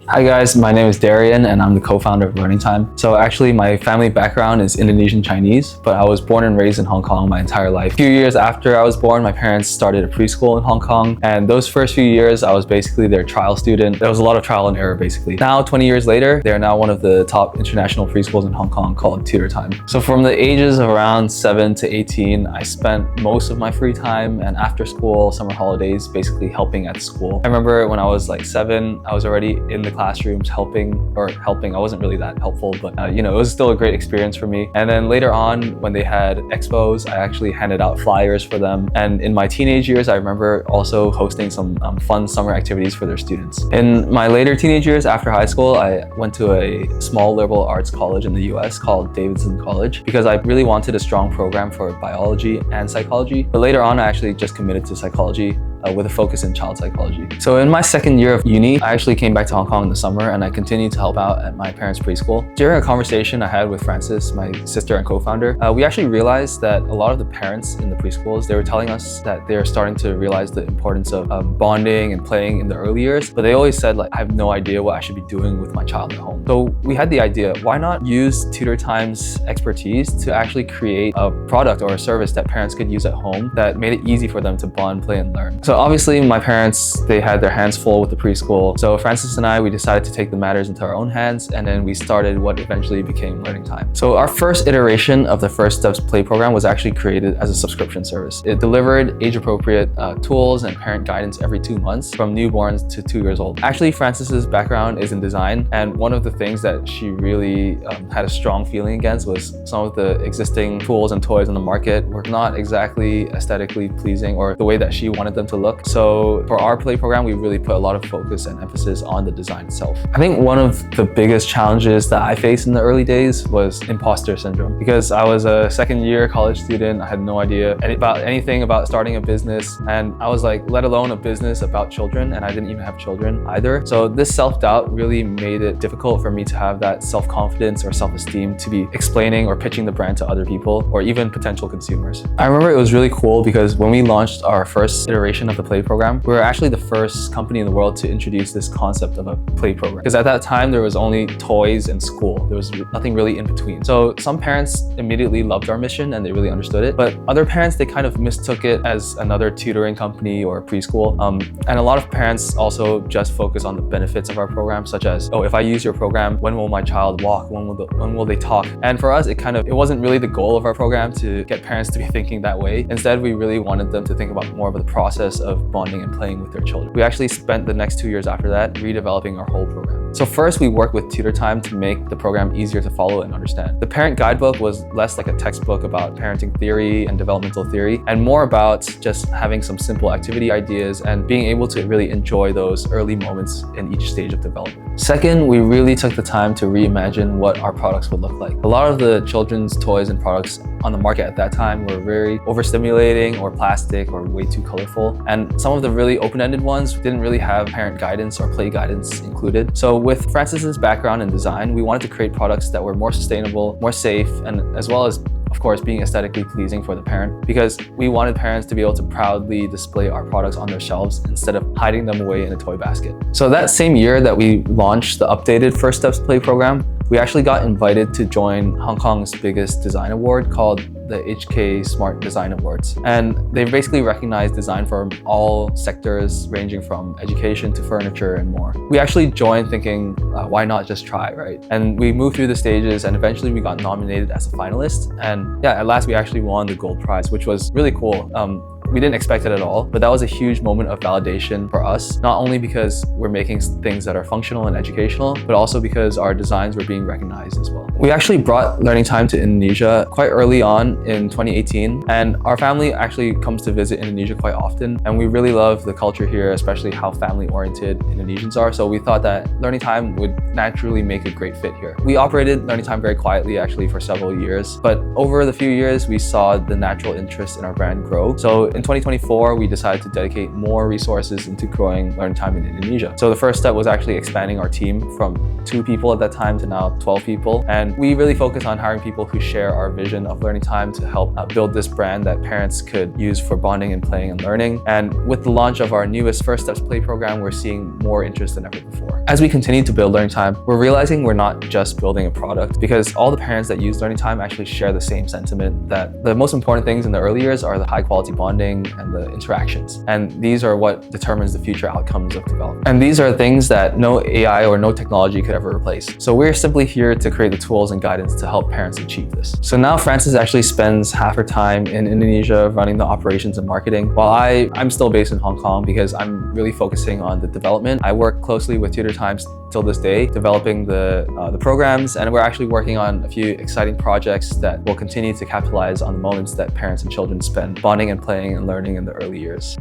Hi guys, my name is Darien and I'm the co-founder of Learning Time. So actually my family background is Indonesian Chinese, but I was born and raised in Hong Kong my entire life. A few years after I was born, my parents started a preschool in Hong Kong, and those first few years I was basically their trial student. There was a lot of trial and error basically. Now 20 years later, they're now one of the top international preschools in Hong Kong called Tutor Time. So from the ages of around 7 to 18, I spent most of my free time and after school, summer holidays, basically helping at school. I remember when I was like 7, I was already in the classrooms helping. I wasn't really that helpful, but it was still a great experience for me. And then later on, when they had expos, I actually handed out flyers for them. And in my teenage years, I remember also hosting some fun summer activities for their students. In my later teenage years, after high school, I went to a small liberal arts college in the US called Davidson College because I really wanted a strong program for biology and psychology. But later on, I actually just committed to psychology with a focus in child psychology. So in my second year of uni, I actually came back to Hong Kong in the summer and I continued to help out at my parents' preschool. During a conversation I had with Frances, my sister and co-founder, we actually realized that a lot of the parents in the preschools, they were telling us that they're starting to realize the importance of bonding and playing in the early years, but they always said I have no idea what I should be doing with my child at home. So we had the idea, why not use Tutor Time's expertise to actually create a product or a service that parents could use at home that made it easy for them to bond, play, and learn. So obviously my parents, they had their hands full with the preschool. So Frances and I, we decided to take the matters into our own hands, and then we started what eventually became Learning Time. So our first iteration of the First Steps Play program was actually created as a subscription service. It delivered age-appropriate tools and parent guidance every 2 months from newborns to 2 years old. Actually, Frances's background is in design, and one of the things that she really had a strong feeling against was some of the existing tools and toys on the market were not exactly aesthetically pleasing or the way that she wanted them to look. So for our play program, we really put a lot of focus and emphasis on the design itself. I think one of the biggest challenges that I faced in the early days was imposter syndrome, because I was a second year college student. I had no idea about anything about starting a business, and I was like, let alone a business about children, and I didn't even have children either. So this self-doubt really made it difficult for me to have that self-confidence or self-esteem to be explaining or pitching the brand to other people or even potential consumers. I remember it was really cool because when we launched our first iteration of the play program, we were actually the first company in the world to introduce this concept of a play program. Because at that time, there was only toys and school. There was nothing really in between. So some parents immediately loved our mission and they really understood it. But other parents, they kind of mistook it as another tutoring company or preschool. And a lot of parents also just focus on the benefits of our program, such as, oh, if I use your program, when will my child walk? When will they talk? And for us, it wasn't really the goal of our program to get parents to be thinking that way. Instead, we really wanted them to think about more of the process of bonding and playing with their children. We actually spent the next 2 years after that redeveloping our whole program. So first, we worked with Tutor Time to make the program easier to follow and understand. The parent guidebook was less like a textbook about parenting theory and developmental theory, and more about just having some simple activity ideas and being able to really enjoy those early moments in each stage of development. Second, we really took the time to reimagine what our products would look like. A lot of the children's toys and products on the market at that time were very overstimulating or plastic or way too colorful. And some of the really open-ended ones didn't really have parent guidance or play guidance included. So with Frances's background in design, we wanted to create products that were more sustainable, more safe, and as well as, of course, being aesthetically pleasing for the parent, because we wanted parents to be able to proudly display our products on their shelves instead of hiding them away in a toy basket. So that same year that we launched the updated First Steps Play program, we actually got invited to join Hong Kong's biggest design award called the HK Smart Design Awards. And they basically recognize design from all sectors, ranging from education to furniture and more. We actually joined thinking, why not just try, right? And we moved through the stages and eventually we got nominated as a finalist. And yeah, at last we actually won the gold prize, which was really cool. We didn't expect it at all, but that was a huge moment of validation for us, not only because we're making things that are functional and educational, but also because our designs were being recognized as well. We actually brought Learning Time to Indonesia quite early on in 2018, and our family actually comes to visit Indonesia quite often, and we really love the culture here, especially how family-oriented Indonesians are, so we thought that Learning Time would naturally make a great fit here. We operated Learning Time very quietly actually for several years, but over the few years, we saw the natural interest in our brand grow. So in in 2024, we decided to dedicate more resources into growing learning time in Indonesia. So the first step was actually expanding our team from 2 people at that time to now 12 people. And we really focus on hiring people who share our vision of learning time to help build this brand that parents could use for bonding and playing and learning. And with the launch of our newest First Steps Play program, we're seeing more interest than ever before. As we continue to build learning time, we're realizing we're not just building a product, because all the parents that use learning time actually share the same sentiment that the most important things in the early years are the high quality bonding and the interactions. And these are what determines the future outcomes of development. And these are things that no AI or no technology could ever replace. So we're simply here to create the tools and guidance to help parents achieve this. So now Frances actually spends half her time in Indonesia running the operations and marketing, while I'm still based in Hong Kong because I'm really focusing on the development. I work closely with Tutor Times till this day, developing the programs, and we're actually working on a few exciting projects that will continue to capitalize on the moments that parents and children spend bonding and playing and learning in the early years.